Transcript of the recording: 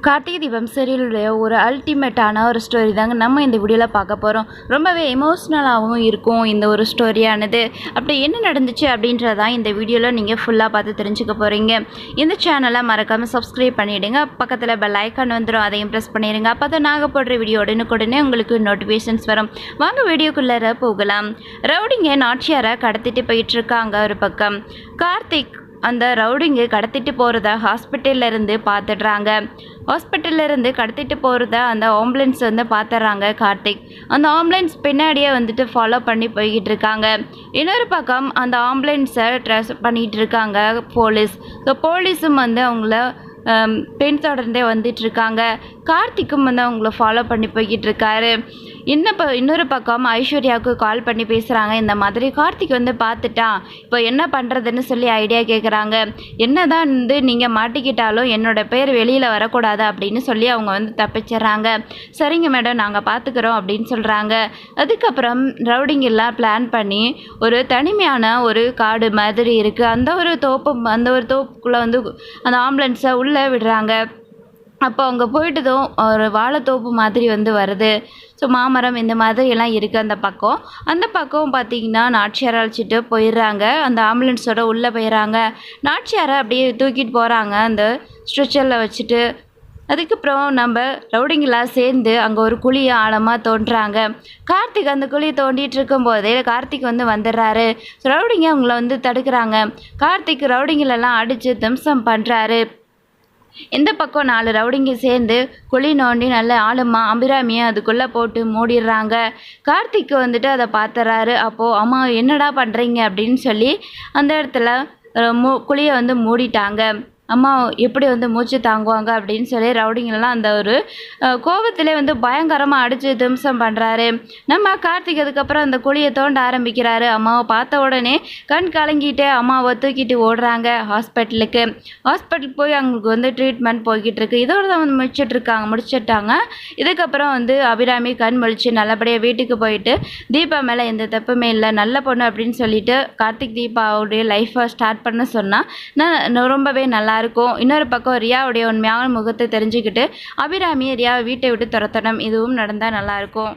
கார்த்திகை தீபம் சீரியலுடைய ஒரு அல்டிமேட்டான ஒரு ஸ்டோரி தாங்க நம்ம இந்த வீடியோவில் பார்க்க போகிறோம். ரொம்பவே எமோஷ்னலாகவும் இருக்கும் இந்த ஒரு ஸ்டோரியானது. அப்படி என்ன நடந்துச்சு அப்படின்றதான் இந்த வீடியோவில் நீங்கள் ஃபுல்லாக பார்த்து தெரிஞ்சுக்க போகிறீங்க. இந்த சேனலை மறக்காமல் சப்ஸ்கிரைப் பண்ணிவிடுங்க. பக்கத்தில் பெல் ஐக்கான் வந்துடும், அதையும் ப்ரெஸ் பண்ணிடுங்க. அப்போ தான் நாங்கள் போடுற வீடியோ உடனுக்குடனே உங்களுக்கு நோட்டிஃபிகேஷன்ஸ் வரும். வாங்க வீடியோக்குள்ளே போகலாம். ரவுடிங்க நாச்சியாரை கடத்திட்டு போயிட்டுருக்காங்க. ஒரு பக்கம் கார்த்திக் அந்த ரவுடிங்க கடத்திட்டு போகிறத ஹாஸ்பிட்டல்லேருந்து பார்த்துடுறாங்க. ஹாஸ்பிட்டல்லேருந்து கடத்திட்டு போகிறத அந்த ஆம்புலன்ஸ் வந்து பார்த்துட்றாங்க கார்த்திக். அந்த ஆம்புலன்ஸ் பின்னாடியே வந்துட்டு ஃபாலோ பண்ணி போய்கிட்டு இருக்காங்க. இன்னொரு பக்கம் அந்த ஆம்புலன்ஸை ட்ரெஸ் பண்ணிகிட்டு இருக்காங்க போலீஸ். ஸோ போலீஸும் வந்து அவங்கள பின்தொடர்ந்தே வந்துட்டுருக்காங்க. கார்த்திக்கும் வந்து அவங்கள ஃபாலோ பண்ணி போய்கிட்டு இருக்காரு. இன்னொரு பக்கம் ஐஸ்வர்யாவுக்கு கால் பண்ணி பேசுகிறாங்க. இந்த மாதிரி கார்த்திக் வந்து பார்த்துட்டான், இப்போ என்ன பண்ணுறதுன்னு சொல்லி ஐடியா கேட்குறாங்க. என்ன தான் வந்து நீங்கள் மாட்டிக்கிட்டாலும் என்னோடய பேர் வெளியில் வரக்கூடாது அப்படின்னு சொல்லி அவங்க வந்து தப்பிச்சிட்றாங்க. சரிங்க மேடம், நாங்கள் பார்த்துக்குறோம் அப்படின்னு சொல்கிறாங்க. அதுக்கப்புறம் ரவுடிங்கெல்லாம் பிளான் பண்ணி ஒரு தனிமையான ஒரு காடு மாதிரி இருக்குது. அந்த ஒரு தோப்புக்குள்ளே வந்து அந்த ஆம்புலன்ஸை உள்ளே விடுறாங்க. அப்போ அங்கே போயிட்டதும் ஒரு வாழைத்தோப்பு மாதிரி வந்து வருது. ஸோ மாமரம் இந்த மாதிரி எல்லாம் இருக்குது அந்த பக்கம் பார்த்திங்கன்னா நாச்சியாரை அழைச்சிட்டு போயிடுறாங்க. அந்த ஆம்புலன்ஸோட உள்ளே போயிடுறாங்க. நாச்சியாரை அப்படியே தூக்கிட்டு போகிறாங்க அந்த ஸ்ட்ரெச்சரில் வச்சுட்டு. அதுக்கப்புறம் நம்ம ரவுடிங்கெல்லாம் சேர்ந்து அங்கே ஒரு குழியை ஆழமாக தோன்றுறாங்க. கார்த்திக் அந்த குழியை தோண்டிகிட்டு இருக்கும்போதே கார்த்திக் வந்து வந்துடுறாரு. ரவுடிங்க அவங்கள வந்து தடுக்கிறாங்க. கார்த்திக் ரவுடிங்களெல்லாம் அடித்து திம்சம் பண்ணுறாரு. இந்த பக்கம் 4 ரவுடிங்க சேர்ந்து குழி நோண்டி நல்ல ஆழமாக அபிராமியை அதுக்குள்ளே போட்டு மூடிடுறாங்க. கார்த்திக் வந்துட்டு அதை பார்த்துறாரு. அப்போது அம்மா என்னடா பண்ணுறீங்க அப்படின்னு சொல்லி அந்த இடத்துல குழியை வந்து மூடிட்டாங்க. அம்மா எப்படி வந்து மூச்சு தாங்குவாங்க அப்படின்னு சொல்லி ரவுடிங்கெல்லாம் அந்த ஒரு கோபத்திலே வந்து பயங்கரமாக அடித்து திம்சம் பண்ணுறாரு. நம்ம கார்த்திக் அதுக்கப்புறம் அந்த குழியை தோண்ட ஆரம்பிக்கிறாரு. அம்மாவை பார்த்த உடனே கண் கலங்கிட்டு அம்மாவை தூக்கிட்டு ஓடுறாங்க ஹாஸ்பிட்டலுக்கு. ஹாஸ்பிட்டல் போய் அவங்களுக்கு வந்து ட்ரீட்மெண்ட் போய்கிட்டு இருக்கு. இதோட தான் வந்து முடிச்சிட்டாங்க. இதுக்கப்புறம் வந்து அபிராமி கண் முழிச்சு நல்லபடியாக வீட்டுக்கு போயிட்டு தீபா மேலே எந்த தப்புமே இல்லை, நல்ல பொண்ணு அப்படின்னு சொல்லிட்டு கார்த்திக் தீபாவுடைய லைஃப்பை ஸ்டார்ட் பண்ண சொன்னால் ரொம்பவே நல்லா இருக்கும். இன்னொரு பக்கம் ரியாவுடைய உண்மையான முகத்தை தெரிஞ்சுக்கிட்டு அபிராமியை ரியாவை வீட்டை விட்டு துரத்தணும். இதுவும் நடந்தால் நல்லாயிருக்கும்.